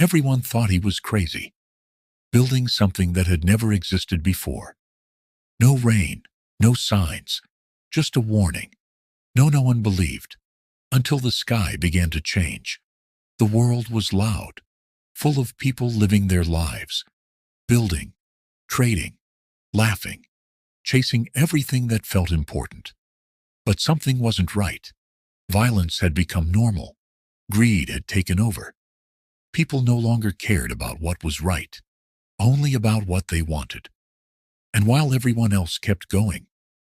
Everyone thought he was crazy, building something that had never existed before. No rain, no signs, just a warning. No one believed, until the sky began to change. The world was loud, full of people living their lives, building, trading, laughing, chasing everything that felt important. But something wasn't right. Violence had become normal. Greed had taken over. People no longer cared about what was right, only about what they wanted. And while everyone else kept going,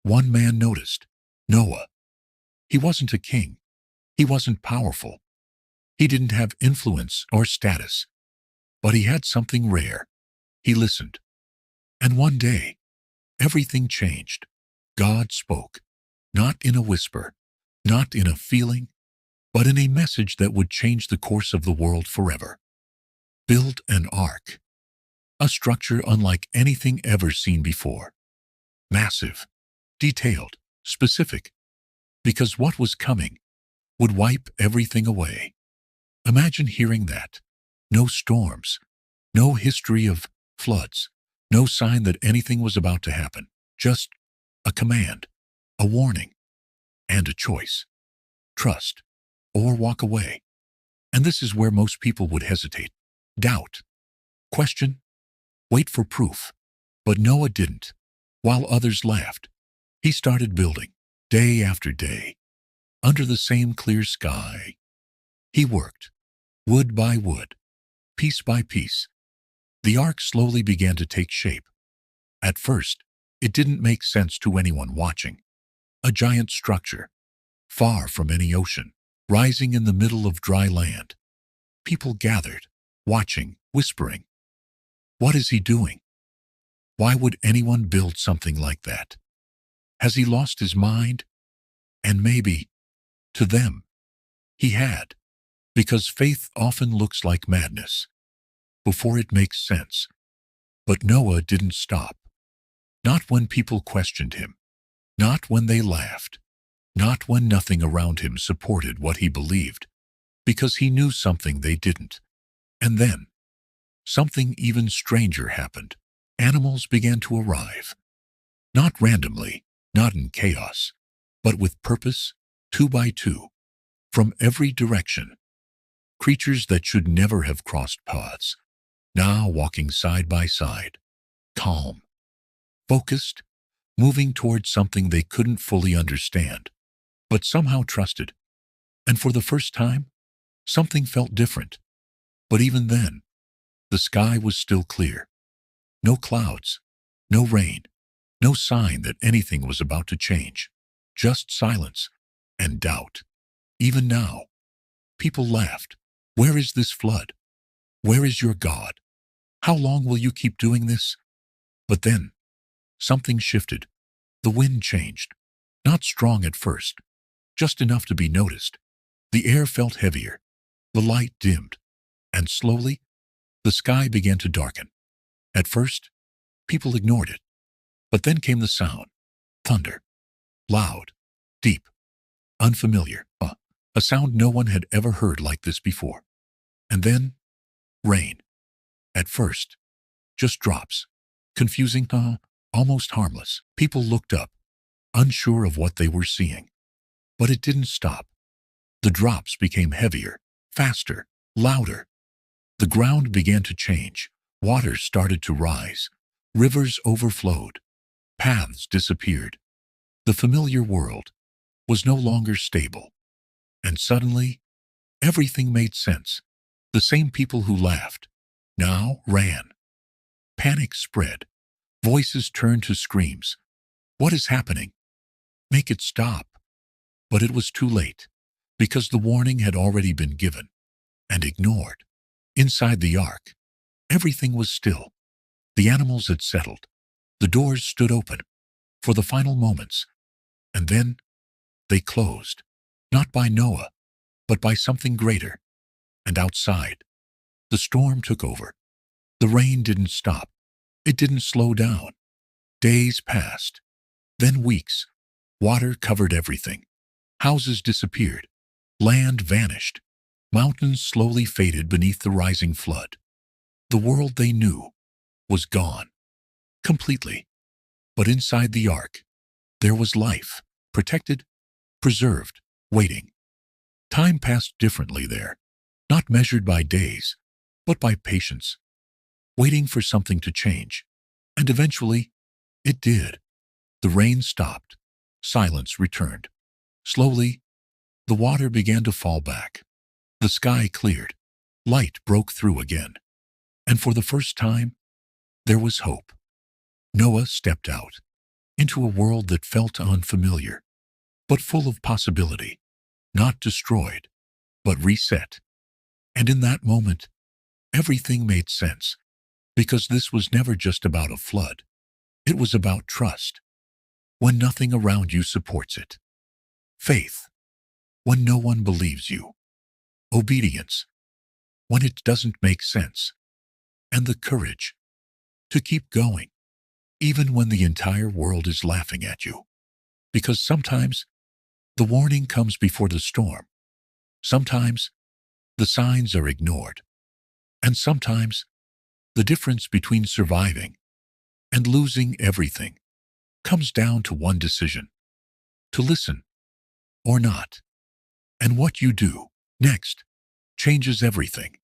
one man noticed: Noah. He wasn't a king. He wasn't powerful. He didn't have influence or status. But he had something rare. He listened. And one day, everything changed. God spoke, not in a whisper, not in a feeling, but in a message that would change the course of the world forever. Build an ark. A structure unlike anything ever seen before. Massive, detailed, specific, because what was coming would wipe everything away. Imagine hearing that. No storms, no history of floods, no sign that anything was about to happen. Just a command, a warning, and a choice. Trust or walk away. And this is where most people would hesitate, doubt, question, wait for proof. But Noah didn't. While others laughed, he started building, day after day, under the same clear sky. He worked, wood by wood, piece by piece. The ark slowly began to take shape. At first, it didn't make sense to anyone watching. A giant structure, far from any ocean, rising in the middle of dry land. People gathered, watching, whispering. What is he doing? Why would anyone build something like that? Has he lost his mind? And maybe, to them, he had, because faith often looks like madness before it makes sense. But Noah didn't stop. Not when people questioned him, not when they laughed, not when nothing around him supported what he believed, because he knew something they didn't. And then, something even stranger happened. Animals began to arrive. Not randomly, not in chaos, but with purpose, 2 by 2, from every direction. Creatures that should never have crossed paths, now walking side by side, calm, focused, moving towards something they couldn't fully understand, but somehow trusted. And for the first time, something felt different. But even then, the sky was still clear. No clouds, no rain, no sign that anything was about to change. Just silence and doubt. Even now, people laughed. Where is this flood? Where is your God? How long will you keep doing this? But then, something shifted. The wind changed. Not strong at first, just enough to be noticed. The air felt heavier. The light dimmed. And slowly, the sky began to darken. At first, people ignored it. But then came the sound. Thunder. Loud. Deep. Unfamiliar. A sound no one had ever heard like this before. And then, rain. At first, just drops. Confusing, almost harmless. People looked up, unsure of what they were seeing. But it didn't stop. The drops became heavier, faster, louder. The ground began to change. Water started to rise. Rivers overflowed. Paths disappeared. The familiar world was no longer stable. And suddenly, everything made sense. The same people who laughed now ran. Panic spread. Voices turned to screams. What is happening? Make it stop. But it was too late, because the warning had already been given and ignored. Inside the ark, everything was still. The animals had settled. The doors stood open for the final moments. And then they closed, not by Noah, but by something greater. And outside, the storm took over. The rain didn't stop. It didn't slow down. Days passed, then weeks. Water covered everything. Houses disappeared. Land vanished. Mountains slowly faded beneath the rising flood. The world they knew was gone, completely. But inside the ark, there was life, protected, preserved, waiting. Time passed differently there, not measured by days, but by patience, waiting for something to change. And eventually, it did. The rain stopped. Silence returned. Slowly, the water began to fall back. The sky cleared. Light broke through again. And for the first time, there was hope. Noah stepped out into a world that felt unfamiliar, but full of possibility, not destroyed, but reset. And in that moment, everything made sense, because this was never just about a flood. It was about trust, when nothing around you supports it. Faith, when no one believes you. Obedience, when it doesn't make sense. And the courage to keep going, even when the entire world is laughing at you. Because sometimes the warning comes before the storm. Sometimes the signs are ignored. And sometimes the difference between surviving and losing everything comes down to one decision: to listen or not. And what you do next changes everything.